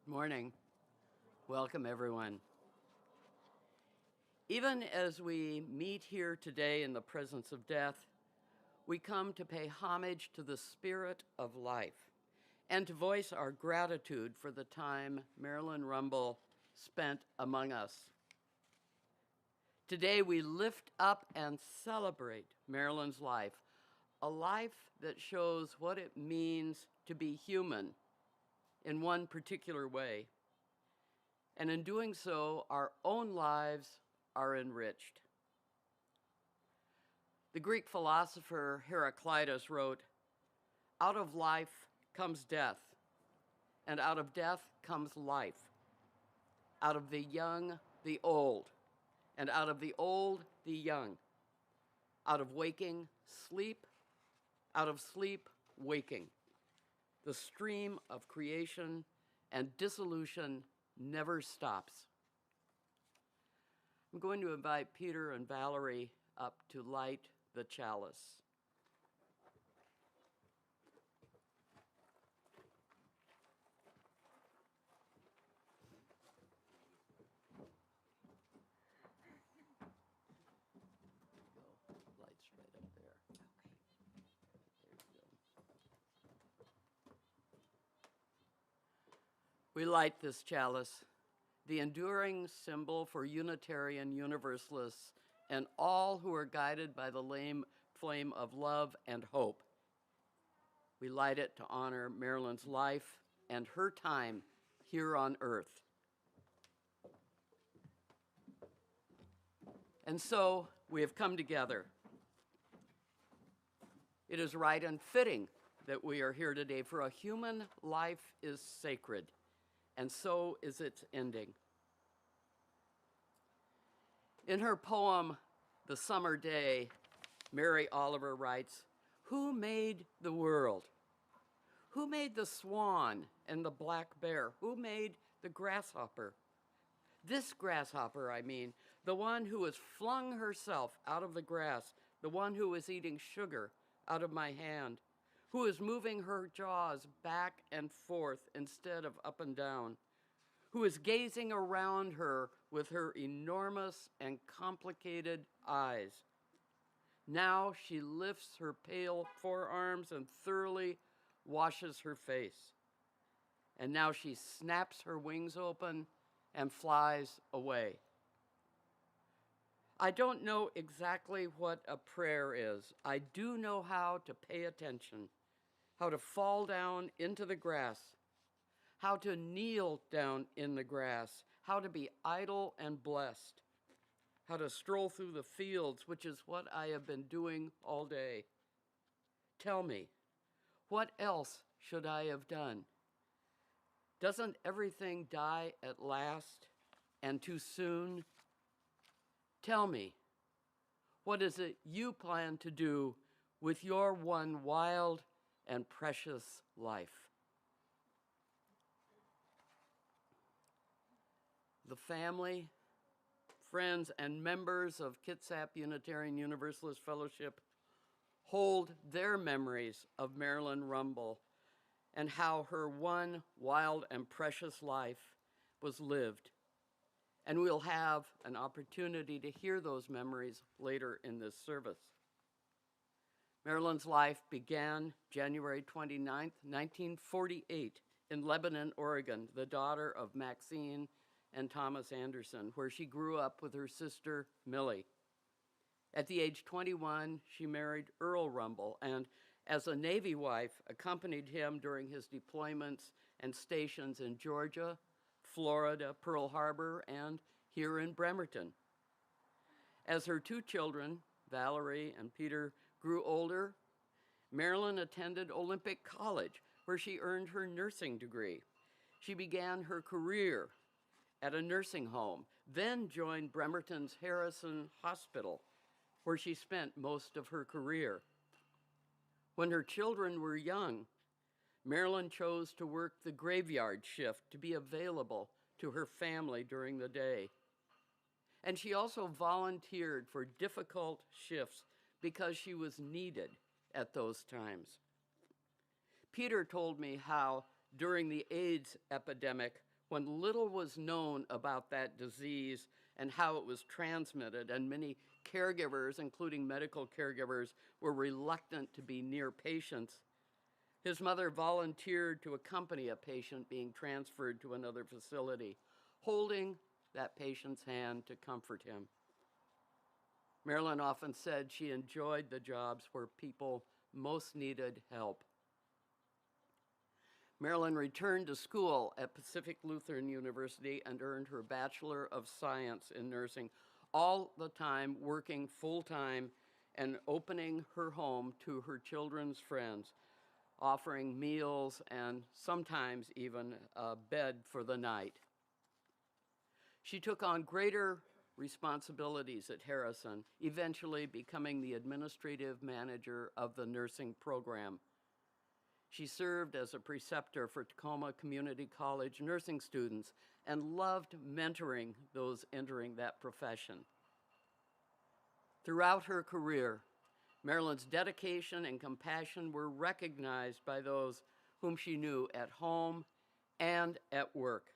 Morning. Welcome, everyone. Even as we meet here today in the presence of death, we come to pay homage to the spirit of life and to voice our gratitude for the time Marilyn Rumble spent among us. Today, we lift up and celebrate Marilyn's life, a life that shows what it means to be human in one particular way. And in doing so, our own lives are enriched. The Greek philosopher Heraclitus wrote, "Out of life comes death, and out of death comes life. Out of the young, the old, and out of the old, the young. Out of waking, sleep, out of sleep, waking. The stream of creation and dissolution never stops." I'm going to invite Peter and Valerie up to light the chalice. Light's right up there. Okay. There you go. We light this chalice, the enduring symbol for Unitarian Universalists and all who are guided by the flame of love and hope. We light it to honor Marilyn's life and her time here on earth. And so we have come together. It is right and fitting that we are here today, for a human life is sacred, and so is its ending. In her poem, The Summer Day, Mary Oliver writes, "Who made the world? Who made the swan and the black bear? Who made the grasshopper? This grasshopper, I mean, the one who has flung herself out of the grass, the one who is eating sugar out of my hand, who is moving her jaws back and forth instead of up and down, who is gazing around her with her enormous and complicated eyes. Now she lifts her pale forearms and thoroughly washes her face. And now she snaps her wings open and flies away." I don't know exactly what a prayer is. I do know how to pay attention, how to fall down into the grass, how to kneel down in the grass, how to be idle and blessed, how to stroll through the fields, which is what I have been doing all day. Tell me, what else should I have done? Doesn't everything die at last and too soon? Tell me, what is it you plan to do with your one wild and precious life? The family, friends, and members of Kitsap Unitarian Universalist Fellowship hold their memories of Marilyn Rumble and how her one wild and precious life was lived. And we'll have an opportunity to hear those memories later in this service. Marilyn's life began January 29th, 1948 in Lebanon, Oregon, the daughter of Maxine and Thomas Anderson, where she grew up with her sister, Millie. At the age 21, she married Earl Rumble, and as a Navy wife, accompanied him during his deployments and stations in Georgia, Florida, Pearl Harbor, and here in Bremerton. As her two children, Valerie and Peter, grew older, Marilyn attended Olympic College, where she earned her nursing degree. She began her career at a nursing home, then joined Bremerton's Harrison Hospital, where she spent most of her career. When her children were young, Marilyn chose to work the graveyard shift to be available to her family during the day. And she also volunteered for difficult shifts because she was needed at those times. Peter told me how, during the AIDS epidemic, when little was known about that disease and how it was transmitted, and many caregivers, including medical caregivers, were reluctant to be near patients, his mother volunteered to accompany a patient being transferred to another facility, holding that patient's hand to comfort him. Marilyn often said she enjoyed the jobs where people most needed help. Marilyn returned to school at Pacific Lutheran University and earned her Bachelor of Science in Nursing, all the time working full-time and opening her home to her children's friends, offering meals and sometimes even a bed for the night. She took on greater responsibilities at Harrison, eventually becoming the administrative manager of the nursing program. She served as a preceptor for Tacoma Community College nursing students and loved mentoring those entering that profession. Throughout her career, Marilyn's dedication and compassion were recognized by those whom she knew at home and at work.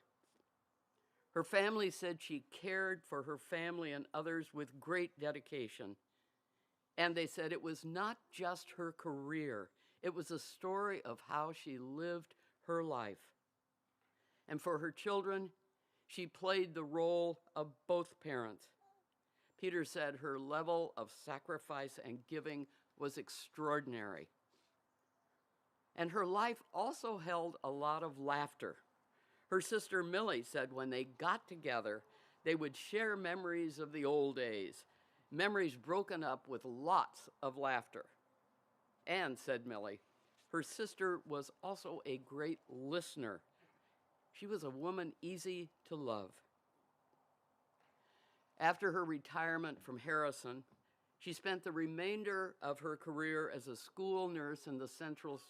Her family said she cared for her family and others with great dedication. And they said it was not just her career, it was a story of how she lived her life. And for her children, she played the role of both parents. Peter said her level of sacrifice and giving was extraordinary. And her life also held a lot of laughter. Her sister Millie said when they got together, they would share memories of the old days, memories broken up with lots of laughter. And, said Millie, her sister was also a great listener. She was a woman easy to love. After her retirement from Harrison, she spent the remainder of her career as a school nurse in the Central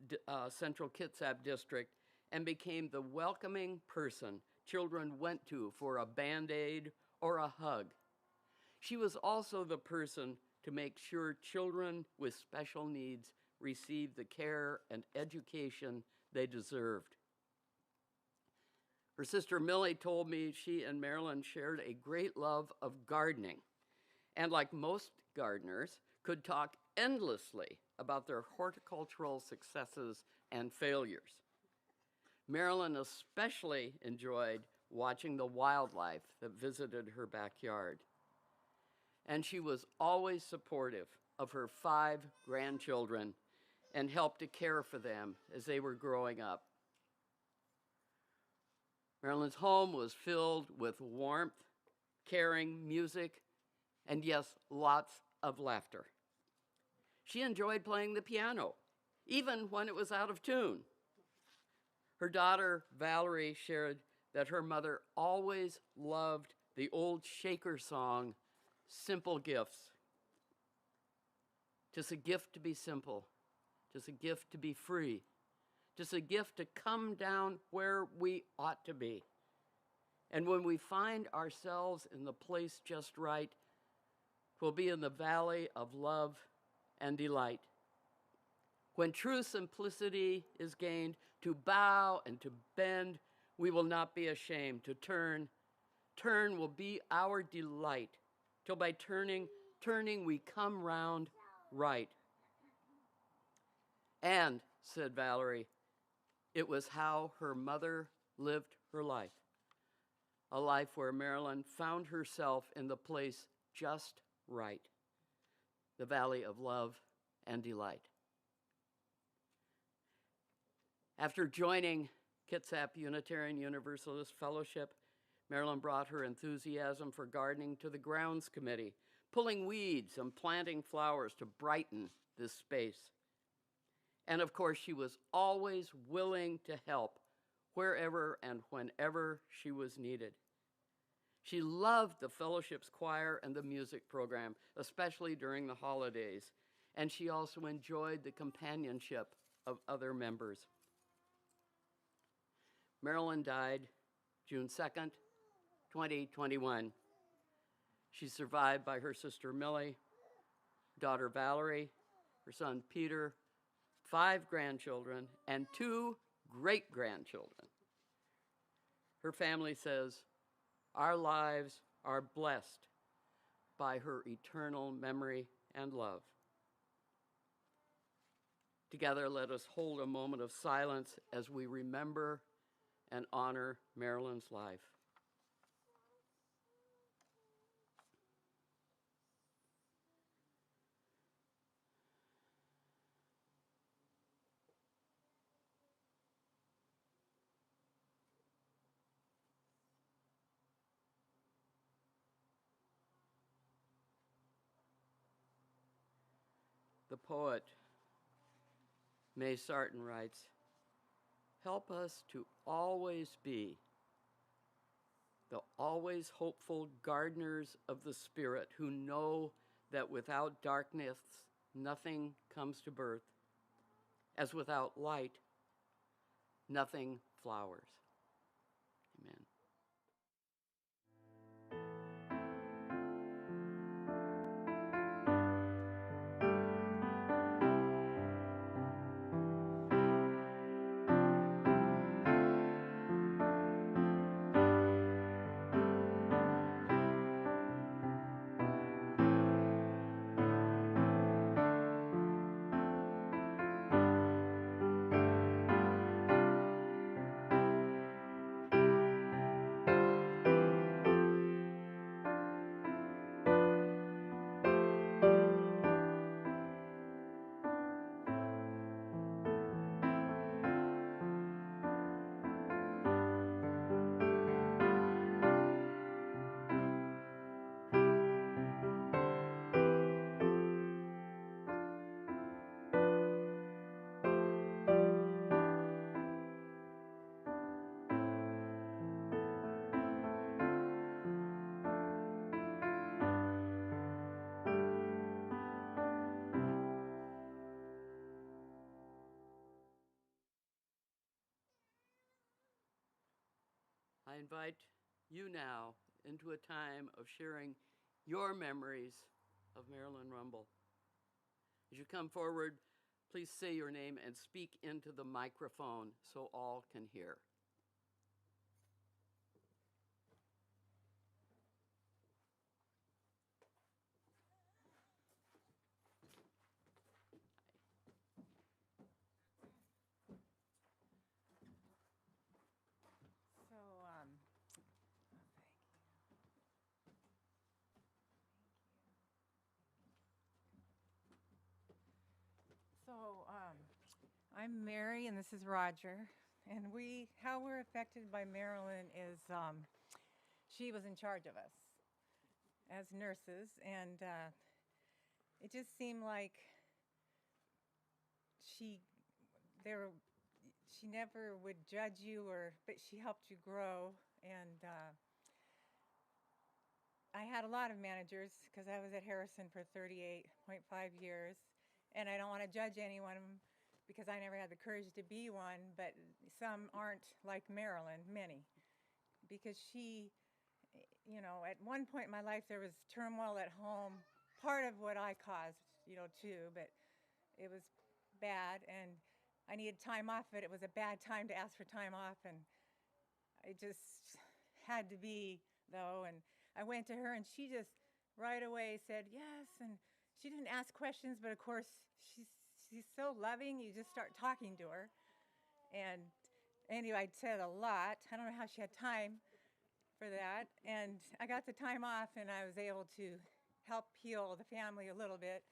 Kitsap district and became the welcoming person children went to for a Band-Aid or a hug. She was also the person to make sure children with special needs received the care and education they deserved. Her sister Millie told me she and Marilyn shared a great love of gardening, and like most gardeners, could talk endlessly about their horticultural successes and failures. Marilyn especially enjoyed watching the wildlife that visited her backyard. And she was always supportive of her 5 grandchildren and helped to care for them as they were growing up. Marilyn's home was filled with warmth, caring, music, and yes, lots of laughter. She enjoyed playing the piano, even when it was out of tune. Her daughter, Valerie, shared that her mother always loved the old Shaker song, Simple Gifts. Just a gift to be simple, just a gift to be free, just a gift to come down where we ought to be. And when we find ourselves in the place just right, we'll be in the valley of love and delight. When true simplicity is gained, to bow and to bend, we will not be ashamed. To turn will be our delight, till by turning we come round right. And, said Valerie, it was how her mother lived her life, a life where Marilyn found herself in the place just right, the valley of love and delight. After joining Kitsap Unitarian Universalist Fellowship, Marilyn brought her enthusiasm for gardening to the grounds committee, pulling weeds and planting flowers to brighten this space. And of course, she was always willing to help wherever and whenever she was needed. She loved the fellowship's choir and the music program, especially during the holidays, and she also enjoyed the companionship of other members. Marilyn died June 2nd, 2021. She's survived by her sister Millie, daughter Valerie, her son Peter, 5 grandchildren, and 2 great-grandchildren. Her family says, our lives are blessed by her eternal memory and love. Together, let us hold a moment of silence as we remember and honor Marilyn's life. The poet May Sarton writes, help us to always be the always hopeful gardeners of the Spirit who know that without darkness nothing comes to birth, as without light nothing flowers. Amen. I invite you now into a time of sharing your memories of Marilyn Rumble. As you come forward, please say your name and speak into the microphone so all can hear. I'm Mary, and this is Roger. And how we're affected by Marilyn is she was in charge of us as nurses, and it just seemed like she never would judge you, but she helped you grow. And I had a lot of managers because I was at Harrison for 38.5 years, and I don't want to judge anyone because I never had the courage to be one, but some aren't like Marilyn, many, because she, at one point in my life there was turmoil at home, part of what I caused, too, but it was bad, and I needed time off, but it was a bad time to ask for time off, and it just had to be, though, and I went to her, and she just right away said yes, and she didn't ask questions, but of course she's so loving, you just start talking to her. And anyway, I said a lot. I don't know how she had time for that. And I got the time off, and I was able to help heal the family a little bit,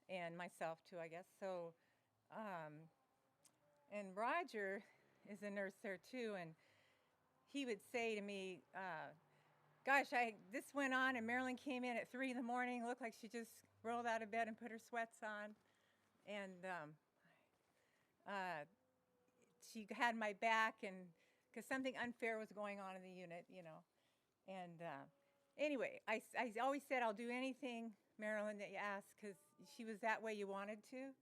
and myself too, I guess. So, and Roger is a nurse there too, and he would say to me, gosh, this went on, and Marilyn came in at 3 in the morning, looked like she just rolled out of bed and put her sweats on. And she had my back, and because something unfair was going on in the unit, And anyway, I always said, I'll do anything, Marilyn, that you ask, because she was that way you wanted to.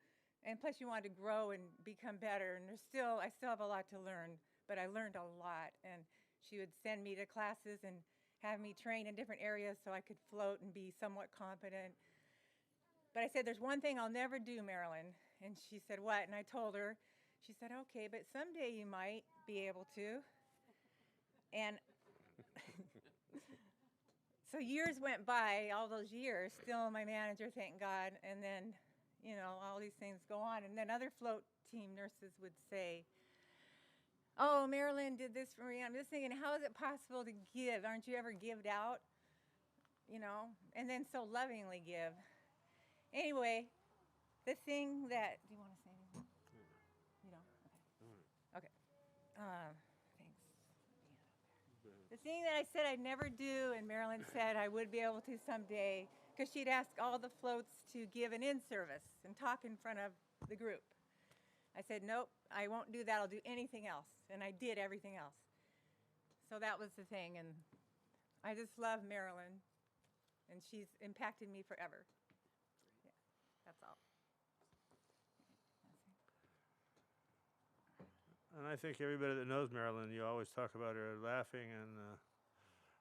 And plus you wanted to grow and become better. And I still have a lot to learn, but I learned a lot. And she would send me to classes and have me train in different areas so I could float and be somewhat competent. But I said, there's one thing I'll never do, Marilyn. And she said, what? And I told her. She said, okay, but someday you might be able to. And so years went by, all those years, still my manager, thank God. And then, all these things go on. And then other float team nurses would say, oh, Marilyn did this for me. I'm just thinking, how is it possible to give? Aren't you ever gived out? And then so lovingly give. Anyway, the thing that, do you want to say anything? You don't? Okay. Thanks. The thing that I said I'd never do, and Marilyn said I would be able to someday, because she'd ask all the floats to give an in-service and talk in front of the group. I said, nope, I won't do that. I'll do anything else. And I did everything else. So that was the thing. And I just love Marilyn. And she's impacted me forever. Yeah, that's all. And I think everybody that knows Marilyn, you always talk about her laughing and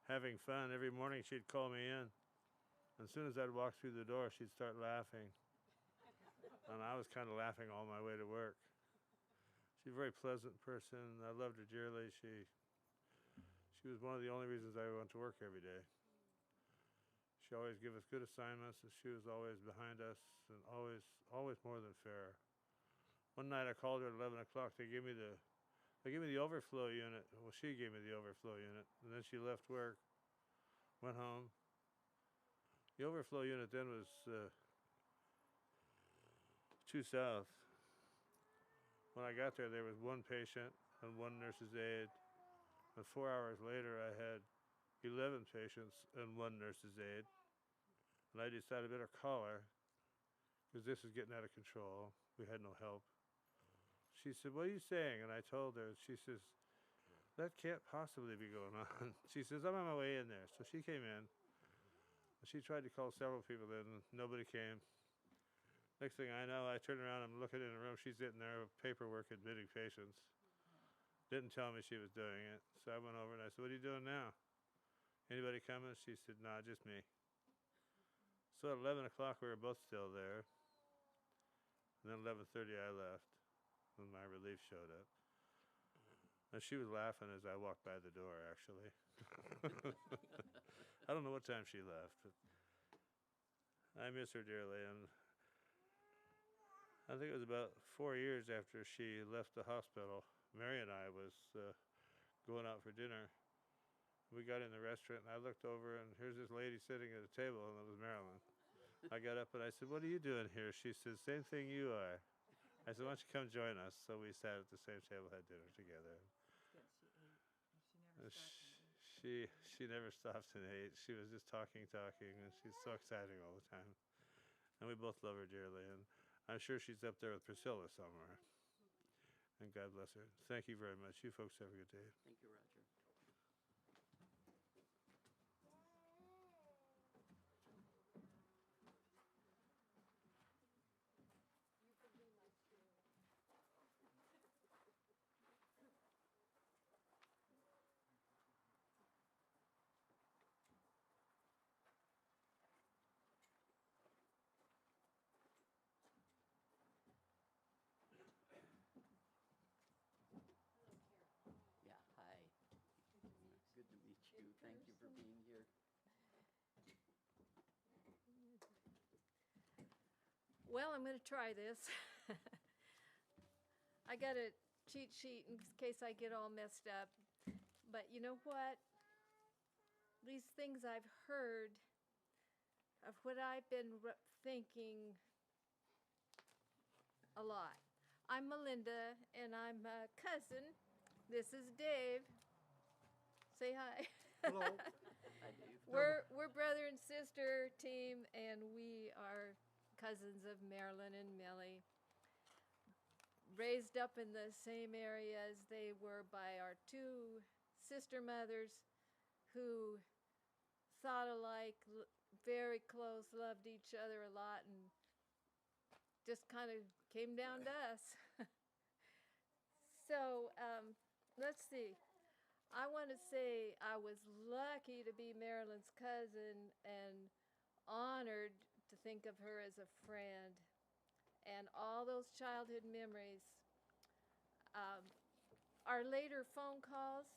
having fun. Every morning she'd call me in. As soon as I'd walk through the door, she'd start laughing. And I was kind of laughing all my way to work. She's a very pleasant person. I loved her dearly. She was one of the only reasons I went to work every day. She always gave us good assignments, and she was always behind us, and always more than fair. One night I called her at 11 o'clock. They gave me the overflow unit. Well, she gave me the overflow unit, and then she left work, went home. The overflow unit then was 2 South. When I got there was one patient and one nurse's aide. And 4 hours later, I had 11 patients and one nurse's aide. And I decided I better call her because this is getting out of control. We had no help. She said, what are you saying? And I told her. She says, that can't possibly be going on. She says, I'm on my way in there. So she came in. And she tried to call several people in, and nobody came. Next thing I know, I turn around, I'm looking in the room. She's sitting there with paperwork admitting patients. Didn't tell me she was doing it. So I went over and I said, what are you doing now? Anybody coming? She said, nah, just me. So at 11 o'clock, we were both still there. And then 11:30, I left when my relief showed up. And she was laughing as I walked by the door, actually. I don't know what time she left, but I miss her dearly. And I think it was about 4 years after she left the hospital, Mary and I was going out for dinner. We got in the restaurant, and I looked over, and here's this lady sitting at a table, and it was Marilyn. I got up, and I said, what are you doing here? She said, same thing you are. I said, why don't you come join us? So we sat at the same table, had dinner together. She never stopped and ate. She was just talking, and she's so exciting all the time. And we both love her dearly, and I'm sure she's up there with Priscilla somewhere. And God bless her. Thank you very much. You folks have a good day. Thank you, Roger. Yeah, hi. Good to meet you. Thank you for being here. Well, I'm going to try this. I got a cheat sheet in case I get all messed up. But you know what? These things I've heard of what I've been thinking a lot. I'm Melinda, and I'm a cousin. This is Dave. Say hi. Hello. Hi, Dave. We're brother and sister team, and we are cousins of Marilyn and Millie. Raised up in the same area as they were by our two sister mothers who thought alike, very close, loved each other a lot, and just kind of came down to us. So let's see. I want to say I was lucky to be Marilyn's cousin and honored to think of her as a friend. And all those childhood memories. Our later phone calls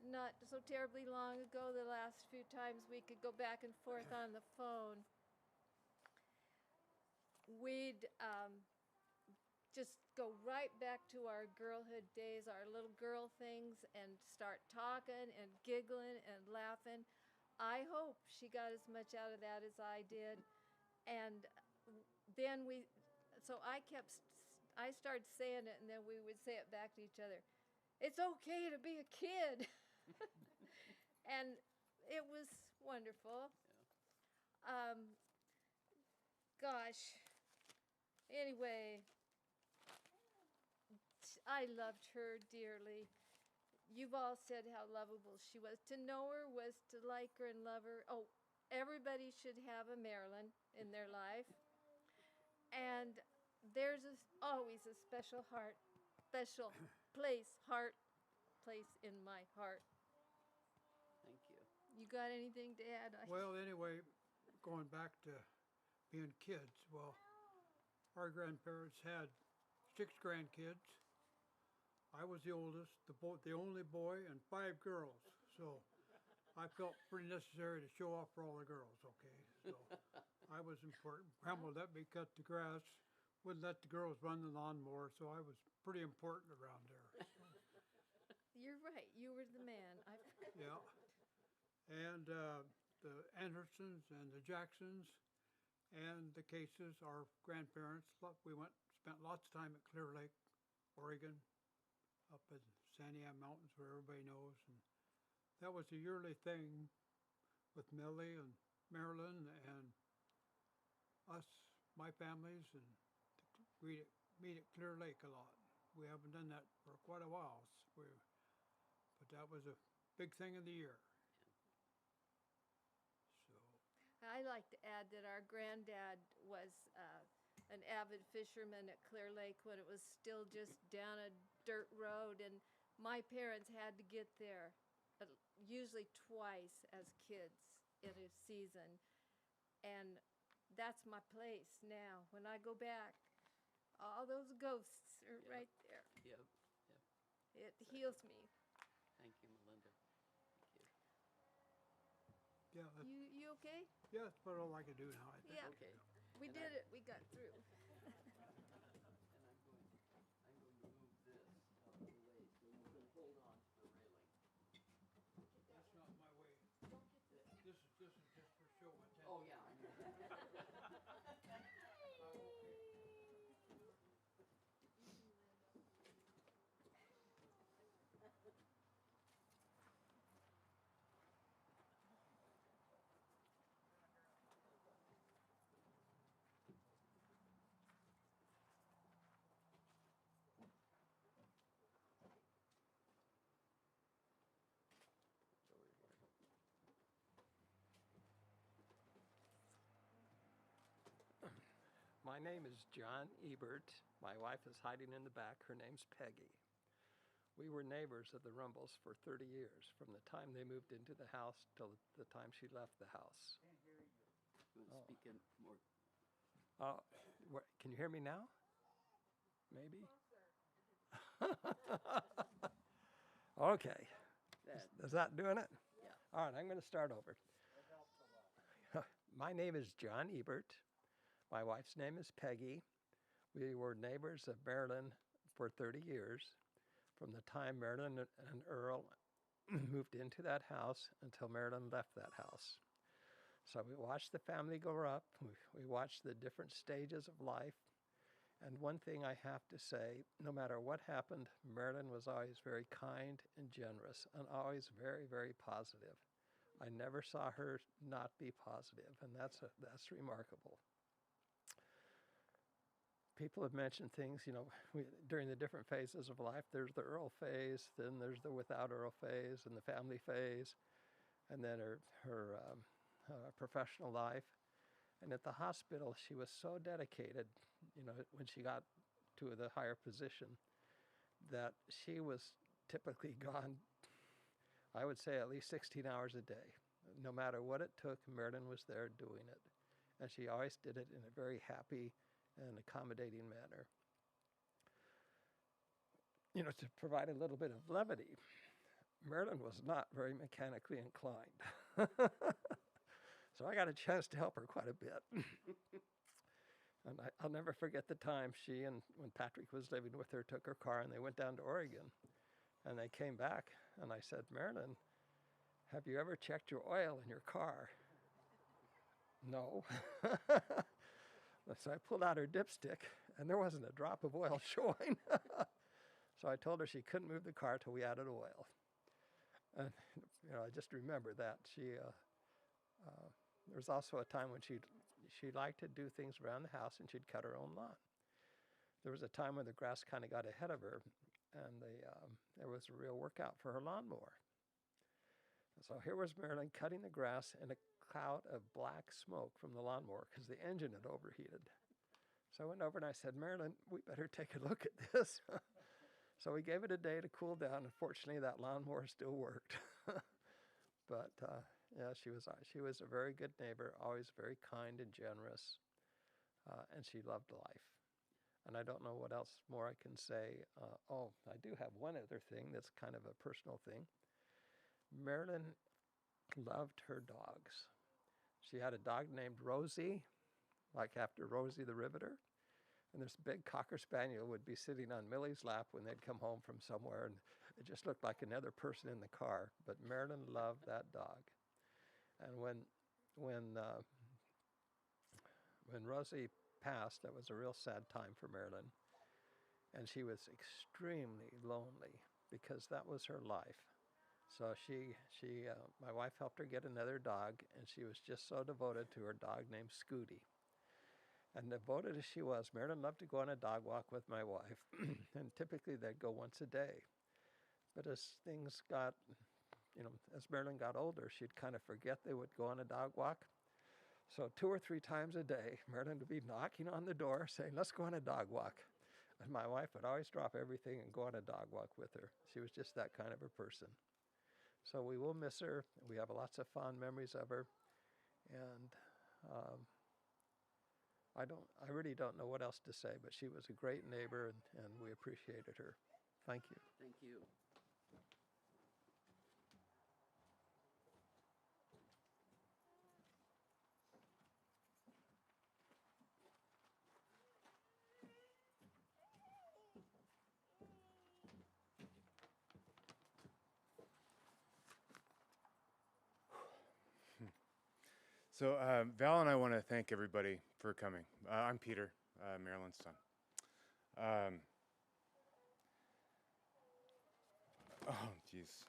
not so terribly long ago, the last few times we could go back and forth on the phone, we'd just go right back to our girlhood days, our little girl things, and start talking and giggling and laughing. I hope she got as much out of that as I did. And then so I started saying it, and then we would say it back to each other. It's okay to be a kid. And it was wonderful. Gosh. Anyway, I loved her dearly. You've all said how lovable she was. To know her was to like her and love her. Oh, everybody should have a Marilyn in their life. And there's always a special place in my heart. Thank you. You got anything to add? Well, anyway, going back to being kids, well, our grandparents had 6 grandkids. I was the oldest, the only boy, and 5 girls. So I felt pretty necessary to show off for all the girls, okay? So I was important. Grandma let me cut the grass, wouldn't let the girls run the lawnmower, so I was pretty important around there. You're right. You were the man. Yeah. And the Andersons and the Jacksons and the Cases, our grandparents, we spent lots of time at Clear Lake, Oregon, up in Sandy Am Mountains where everybody knows. And that was a yearly thing with Millie and Marilyn and us, my families, and we meet at Clear Lake a lot. We haven't done that for quite a while, but that was a big thing of the year. I like to add that our granddad was an avid fisherman at Clear Lake when it was still just down a dirt road, and my parents had to get there usually twice as kids in a season. And that's my place now. When I go back, all those ghosts are right there. Yep. It heals me. Thank you, Melinda. Thank you. Yeah, You okay? yeah, that's about all I can do now, I think. Yeah. Okay. We did it. We got through. And I'm going to move this out of the way, so you can hold on to the railing. That's not my way. This is just for show and tell. Oh, yeah, I know. My name is John Ebert. My wife is hiding in the back. Her name's Peggy. We were neighbors of the Rumbles for 30 years, from the time they moved into the house till the time she left the house. You want to speak in more? Can you hear me now? Maybe? Okay. Is that doing it? Yeah. All right, I'm going to start over. My name is John Ebert. My wife's name is Peggy. We were neighbors of Marilyn for 30 years, from the time Marilyn and Earl moved into that house until Marilyn left that house. So we watched the family grow up. We watched the different stages of life. And one thing I have to say, no matter what happened, Marilyn was always very kind and generous and always very, very positive. I never saw her not be positive, and that's remarkable. People have mentioned things, during the different phases of life. There's the Earl phase, then there's the without Earl phase, and the family phase, and then her professional life. And at the hospital, she was so dedicated, when she got to the higher position, that she was typically gone, I would say, at least 16 hours a day. No matter what it took, Marilyn was there doing it. And she always did it in a very happy and accommodating manner. To provide a little bit of levity, Marilyn was not very mechanically inclined. So I got a chance to help her quite a bit. And I'll never forget the time she and when Patrick was living with her, took her car and they went down to Oregon. And they came back and I said, Marilyn, have you ever checked your oil in your car? No. So I pulled out her dipstick and there wasn't a drop of oil showing. So I told her she couldn't move the car till we added oil. And I just remember that. There was also a time when she liked to do things around the house and she'd cut her own lawn. There was a time when the grass kind of got ahead of her and there was a real workout for her lawnmower. So here was Marilyn cutting the grass in a cloud of black smoke from the lawnmower because the engine had overheated. So I went over and I said, Marilyn, we better take a look at this. So we gave it a day to cool down. Unfortunately, that lawnmower still worked. But yeah, she was a very good neighbor, always very kind and generous, and she loved life. And I don't know what else more I can say. I do have one other thing that's kind of a personal thing. Marilyn loved her dogs. She had a dog named Rosie, like after Rosie the Riveter. And this big Cocker Spaniel would be sitting on Millie's lap when they'd come home from somewhere, and it just looked like another person in the car. But Marilyn loved that dog. And when Rosie passed, that was a real sad time for Marilyn. And she was extremely lonely because that was her life. So my wife helped her get another dog, and she was just so devoted to her dog named Scooty. And devoted as she was, Marilyn loved to go on a dog walk with my wife. And typically they'd go once a day. But as things got, as Marilyn got older, she'd kind of forget they would go on a dog walk. So 2 or 3 times a day, Marilyn would be knocking on the door saying, let's go on a dog walk. And my wife would always drop everything and go on a dog walk with her. She was just that kind of a person. So we will miss her. We have lots of fond memories of her. And I really don't know what else to say, but she was a great neighbor and we appreciated her. Thank you. Thank you. So Val and I want to thank everybody for coming. I'm Peter, Marilyn's son. Oh, geez.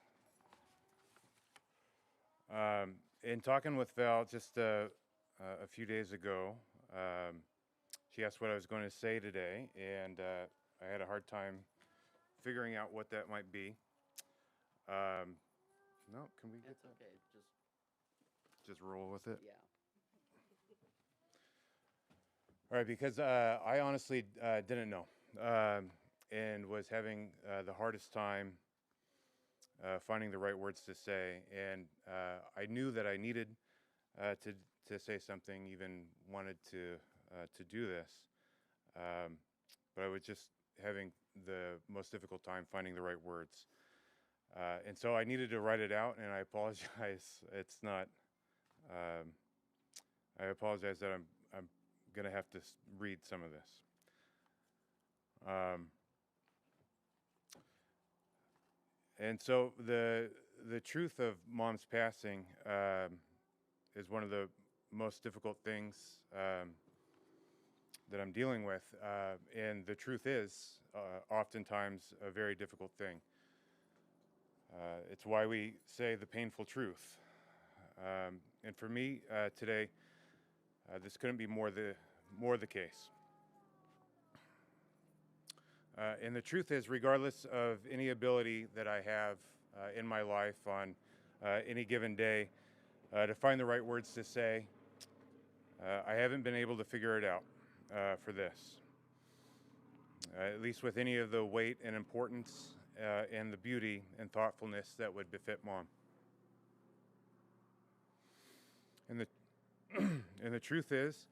In talking with Val just a few days ago, she asked what I was going to say today, and I had a hard time figuring out what that might be. No, can we? It's okay. Just roll with it. Yeah. All right, because I honestly didn't know and was having the hardest time finding the right words to say. And I knew that I needed to say something, even wanted to do this. But I was just having the most difficult time finding the right words. And so I needed to write it out, and I apologize. It's not, I apologize that I'm going to have to read some of this. And so the truth of Mom's passing is one of the most difficult things that I'm dealing with. And the truth is oftentimes a very difficult thing. It's why we say the painful truth. And for me today, this couldn't be more the case. And the truth is, regardless of any ability that I have in my life on any given day to find the right words to say, I haven't been able to figure it out for this. At least with any of the weight and importance and the beauty and thoughtfulness that would befit Mom. And the truth is,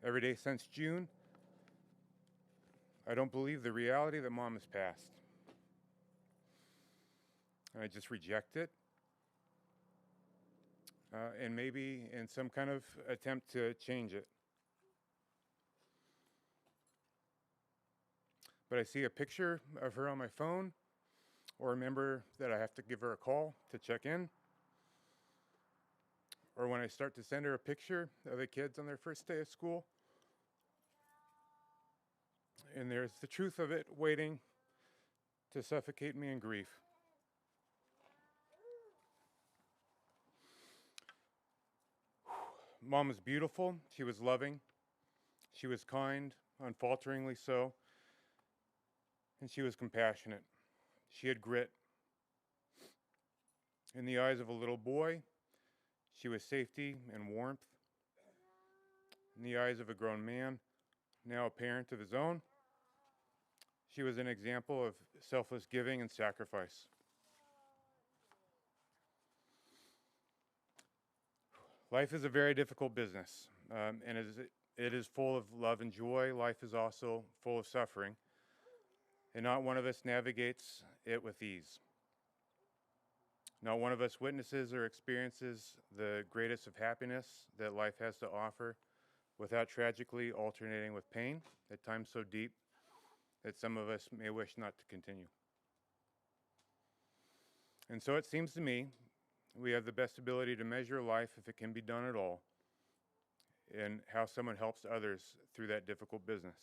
every day since June, I don't believe the reality that Mom has passed. and I just reject it. And maybe in some kind of attempt to change it. But I see a picture of her on my phone, or remember that I have to give her a call to check in. Or when I start to send her a picture of the kids on their first day of school, and there's the truth of it waiting to suffocate me in grief. Mom was beautiful, she was loving, she was kind, unfalteringly so, and she was compassionate. She had grit. In the eyes of a little boy, she was safety and warmth. In the eyes of a grown man, now a parent of his own, she was an example of selfless giving and sacrifice. Life is a very difficult business, and it is full of love and joy. Life is also full of suffering, and not one of us navigates it with ease. Not one of us witnesses or experiences the greatest of happiness that life has to offer without tragically alternating with pain, at times so deep that some of us may wish not to continue. And so it seems to me we have the best ability to measure life, if it can be done at all, and how someone helps others through that difficult business.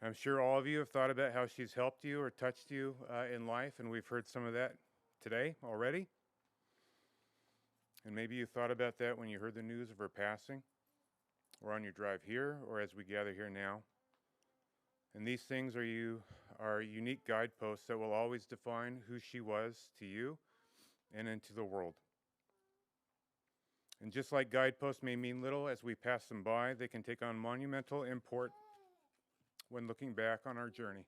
I'm sure all of you have thought about how she's helped you or touched you in life, and we've heard some of that today already. And maybe you thought about that when you heard the news of her passing, or on your drive here, or as we gather here now. And these things are unique guideposts that will always define who she was to you and into the world. And just like guideposts may mean little as we pass them by, they can take on monumental import when looking back on our journey.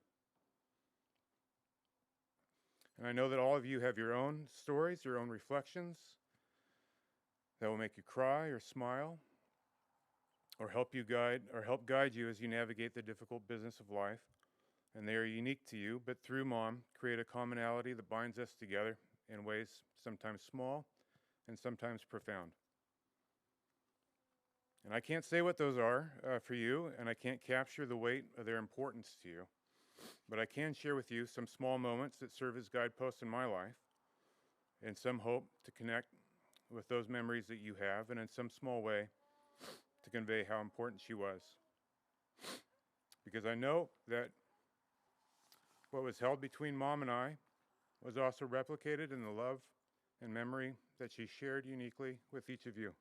And I know that all of you have your own stories, your own reflections that will make you cry or smile, or help guide you as you navigate the difficult business of life. And they are unique to you, but through Mom, create a commonality that binds us together in ways sometimes small and sometimes profound. And I can't say what those are for you, and I can't capture the weight of their importance to you, but I can share with you some small moments that serve as guideposts in my life, and some hope to connect with those memories that you have, and in some small way to convey how important she was. Because I know that what was held between Mom and I was also replicated in the love and memory that she shared uniquely with each of you.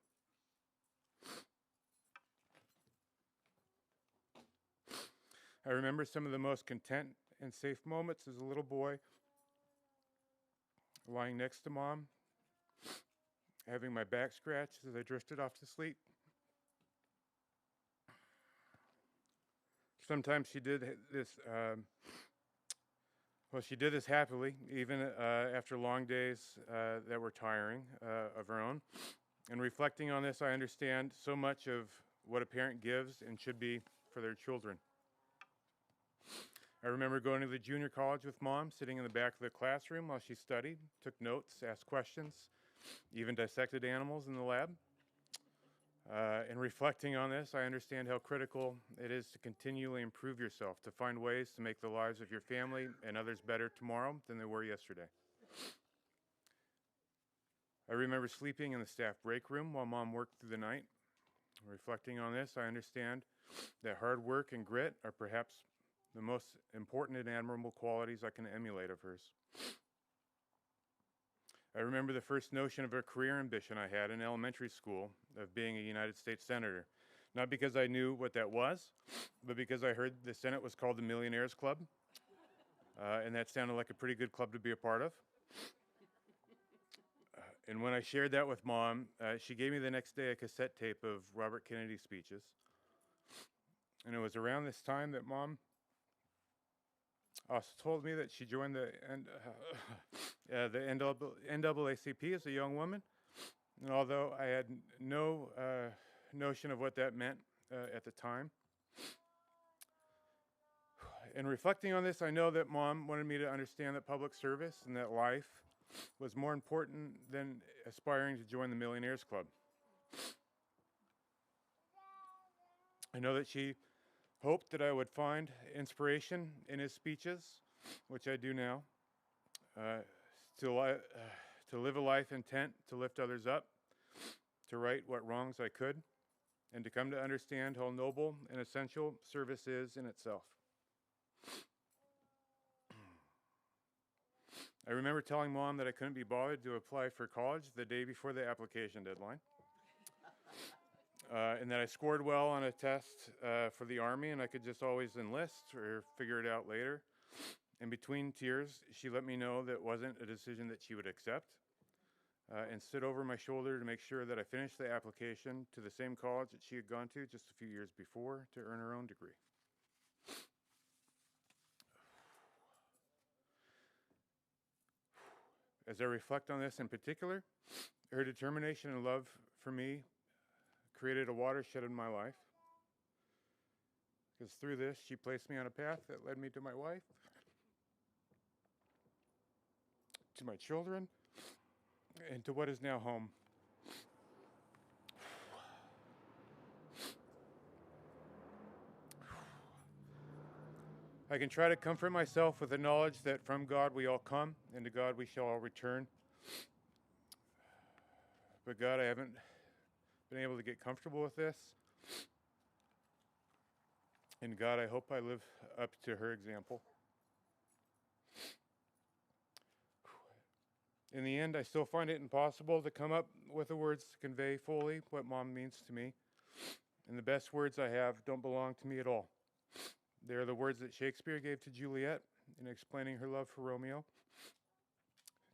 I remember some of the most content and safe moments as a little boy, lying next to Mom, having my back scratched as I drifted off to sleep. Sometimes she did this, she did this happily, even after long days that were tiring of her own. And reflecting on this, I understand so much of what a parent gives and should be for their children. I remember going to the junior college with Mom, sitting in the back of the classroom while she studied, took notes, asked questions, even dissected animals in the lab. And reflecting on this, I understand how critical it is to continually improve yourself, to find ways to make the lives of your family and others better tomorrow than they were yesterday. I remember sleeping in the staff break room while Mom worked through the night. Reflecting on this, I understand that hard work and grit are perhaps the most important and admirable qualities I can emulate of hers. I remember the first notion of a career ambition I had in elementary school of being a United States Senator. Not because I knew what that was, but because I heard the Senate was called the Millionaires Club. And that sounded like a pretty good club to be a part of. And when I shared that with Mom, she gave me the next day a cassette tape of Robert Kennedy's speeches. And it was around this time that Mom also told me that she joined the NAACP as a young woman. And although I had no notion of what that meant at the time, In reflecting on this, I know that Mom wanted me to understand that public service and that life was more important than aspiring to join the Millionaires Club. I know that she hoped that I would find inspiration in his speeches, which I do now, to live a life intent to lift others up, to right what wrongs I could, and to come to understand how noble and essential service is in itself. I remember telling Mom that I couldn't be bothered to apply for college the day before the application deadline. And that I scored well on a test for the Army and I could just always enlist or figure it out later. In between tears, she let me know that wasn't a decision that she would accept and stood over my shoulder to make sure that I finished the application to the same college that she had gone to just a few years before to earn her own degree. As I reflect on this in particular, her determination and love for me created a watershed in my life. Because through this, she placed me on a path that led me to my wife, to my children, and to what is now home. I can try to comfort myself with the knowledge that from God we all come, and to God we shall all return. But God, I haven't been able to get comfortable with this. And God, I hope I live up to her example. In the end, I still find it impossible to come up with the words to convey fully what Mom means to me. And the best words I have don't belong to me at all. They are the words that Shakespeare gave to Juliet in explaining her love for Romeo.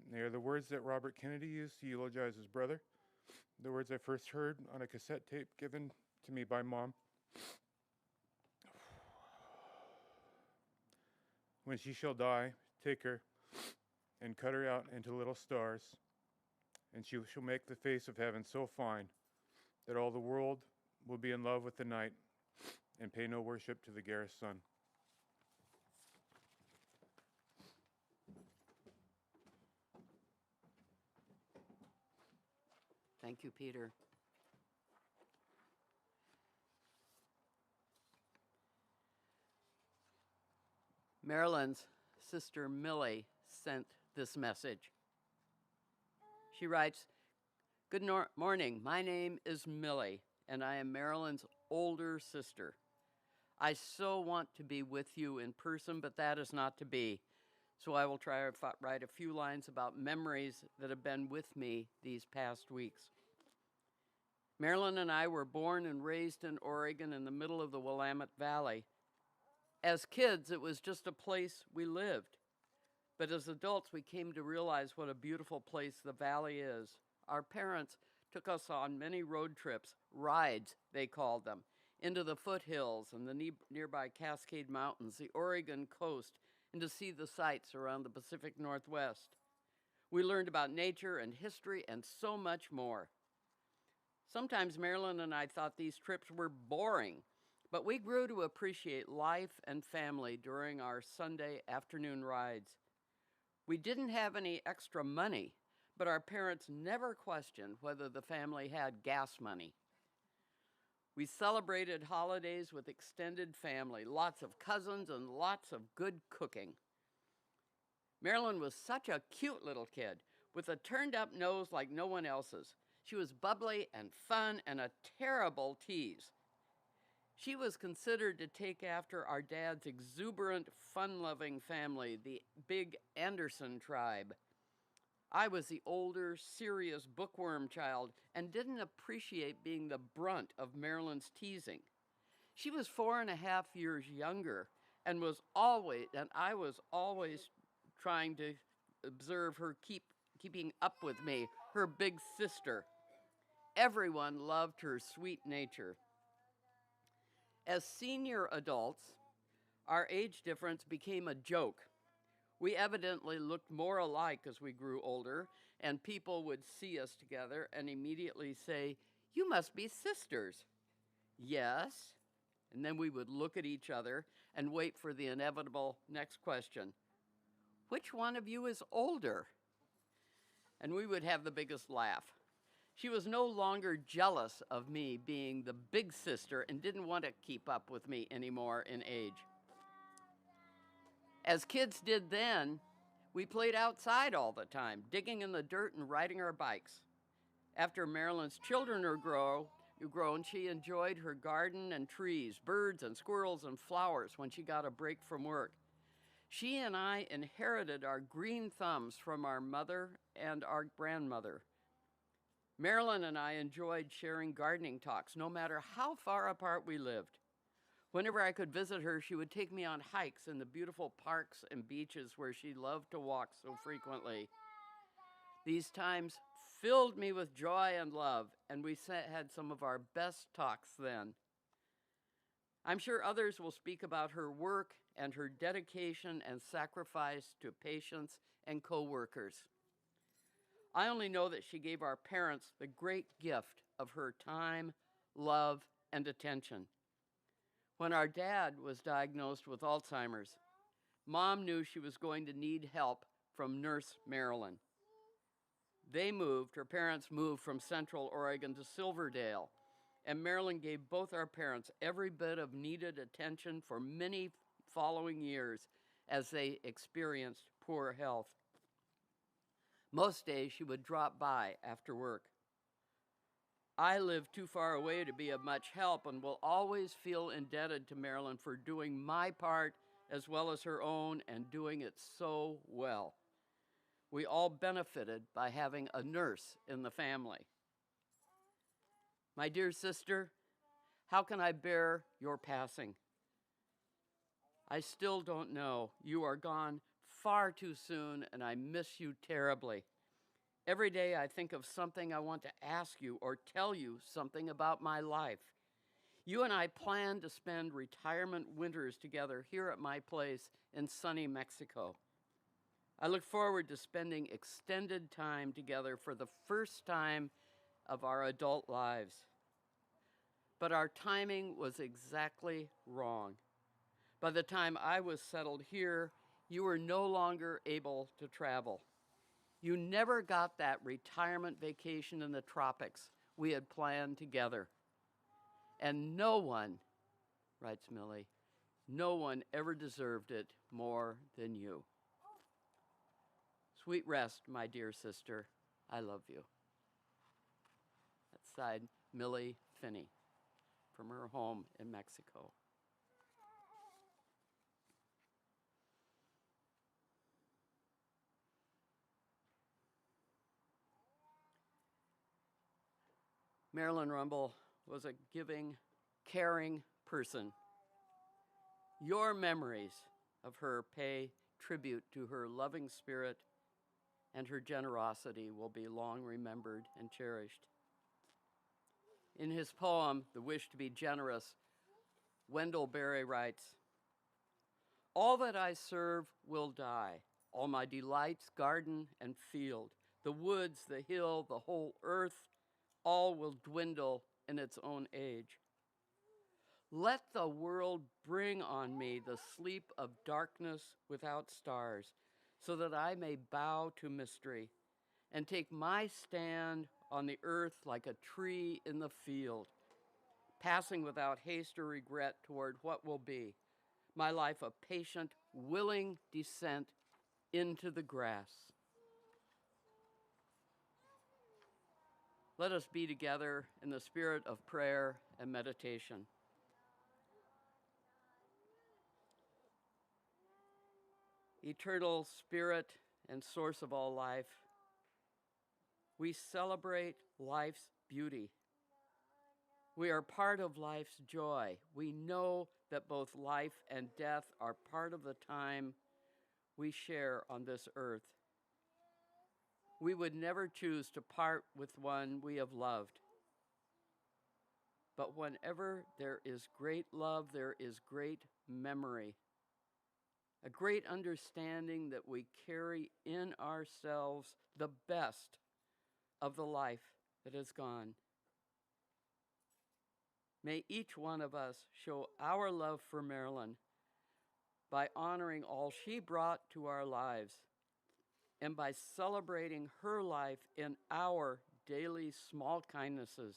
And they are the words that Robert Kennedy used to eulogize his brother. The words I first heard on a cassette tape given to me by Mom. When she shall die, take her and cut her out into little stars, and she shall make the face of heaven so fine that all the world will be in love with the night and pay no worship to the garish sun. Thank you, Peter. Marilyn's sister Millie sent this message. She writes, "Good morning. My name is Millie, and I am Marilyn's older sister. I so want to be with you in person, but that is not to be. So I will try to write a few lines about memories that have been with me these past weeks. Marilyn and I were born and raised in Oregon in the middle of the Willamette Valley. As kids, it was just a place we lived. But as adults, we came to realize what a beautiful place the valley is. Our parents took us on many road trips, rides, they called them, into the foothills and the nearby Cascade Mountains, the Oregon coast, and to see the sights around the Pacific Northwest. We learned about nature and history and so much more. Sometimes Marilyn and I thought these trips were boring, but we grew to appreciate life and family during our Sunday afternoon rides. We didn't have any extra money, but our parents never questioned whether the family had gas money. We celebrated holidays with extended family, lots of cousins and lots of good cooking. Marilyn was such a cute little kid with a turned up nose like no one else's. She was bubbly and fun and a terrible tease. She was considered to take after our dad's exuberant, fun-loving family, the big Anderson tribe. I was the older, serious bookworm child and didn't appreciate being the brunt of Marilyn's teasing. She was 4.5 years younger and I was always trying to observe her keeping up with me, her big sister. Everyone loved her sweet nature. As senior adults, our age difference became a joke. We evidently looked more alike as we grew older, and people would see us together and immediately say, "You must be sisters." "Yes." And then we would look at each other and wait for the inevitable next question. Which one of you is older? And we would have the biggest laugh. She was no longer jealous of me being the big sister and didn't want to keep up with me anymore in age. As kids did then, we played outside all the time, digging in the dirt and riding our bikes. After Marilyn's children were grown, she enjoyed her garden and trees, birds and squirrels and flowers when she got a break from work. She and I inherited our green thumbs from our mother and our grandmother. Marilyn and I enjoyed sharing gardening talks, no matter how far apart we lived. Whenever I could visit her, she would take me on hikes in the beautiful parks and beaches where she loved to walk so frequently. These times filled me with joy and love, and we had some of our best talks then. I'm sure others will speak about her work and her dedication and sacrifice to patients and coworkers. I only know that she gave our parents the great gift of her time, love, and attention. When our dad was diagnosed with Alzheimer's, Mom knew she was going to need help from Nurse Marilyn. Her parents moved from Central Oregon to Silverdale, and Marilyn gave both our parents every bit of needed attention for many following years as they experienced poor health. Most days she would drop by after work. I live too far away to be of much help and will always feel indebted to Marilyn for doing my part as well as her own and doing it so well. We all benefited by having a nurse in the family. My dear sister, how can I bear your passing? I still don't know. You are gone far too soon, and I miss you terribly. Every day I think of something I want to ask you or tell you something about my life. You and I plan to spend retirement winters together here at my place in sunny Mexico. I look forward to spending extended time together for the first time of our adult lives. But our timing was exactly wrong. By the time I was settled here, you were no longer able to travel. You never got that retirement vacation in the tropics we had planned together. And no one, writes Millie, no one ever deserved it more than you. Sweet rest, my dear sister. I love you. That's signed Millie Finney from her home in Mexico. Marilyn Rumble was a giving, caring person. Your memories of her pay tribute to her loving spirit, and her generosity will be long remembered and cherished. In his poem, The Wish to be Generous, Wendell Berry writes, "All that I serve will die, all my delights, garden and field, the woods, the hill, the whole earth, all will dwindle in its own age. Let the world bring on me the sleep of darkness without stars, so that I may bow to mystery and take my stand on the earth like a tree in the field, passing without haste or regret toward what will be, my life a patient, willing descent into the grass." Let us be together in the spirit of prayer and meditation. Eternal Spirit and source of all life, we celebrate life's beauty. We are part of life's joy. We know that both life and death are part of the time we share on this earth. We would never choose to part with one we have loved. But whenever there is great love, there is great memory, a great understanding that we carry in ourselves the best of the life that is gone. May each one of us show our love for Marilyn by honoring all she brought to our lives and by celebrating her life in our daily small kindnesses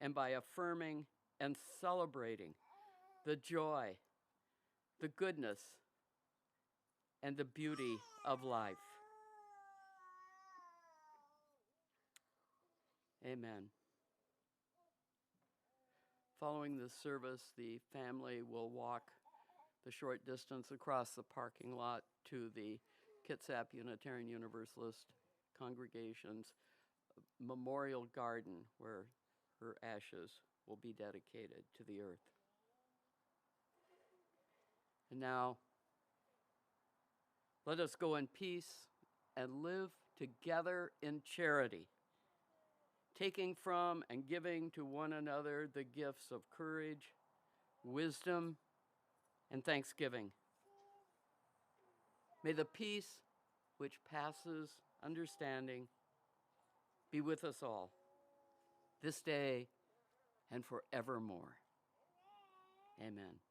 and by affirming and celebrating the joy, the goodness, and the beauty of life. Amen. Following this service, the family will walk the short distance across the parking lot to the Kitsap Unitarian Universalist Congregation's memorial garden where her ashes will be dedicated to the earth. And now, let us go in peace and live together in charity, taking from and giving to one another the gifts of courage, wisdom, and thanksgiving. May the peace which passes understanding be with us all this day and forevermore. Amen.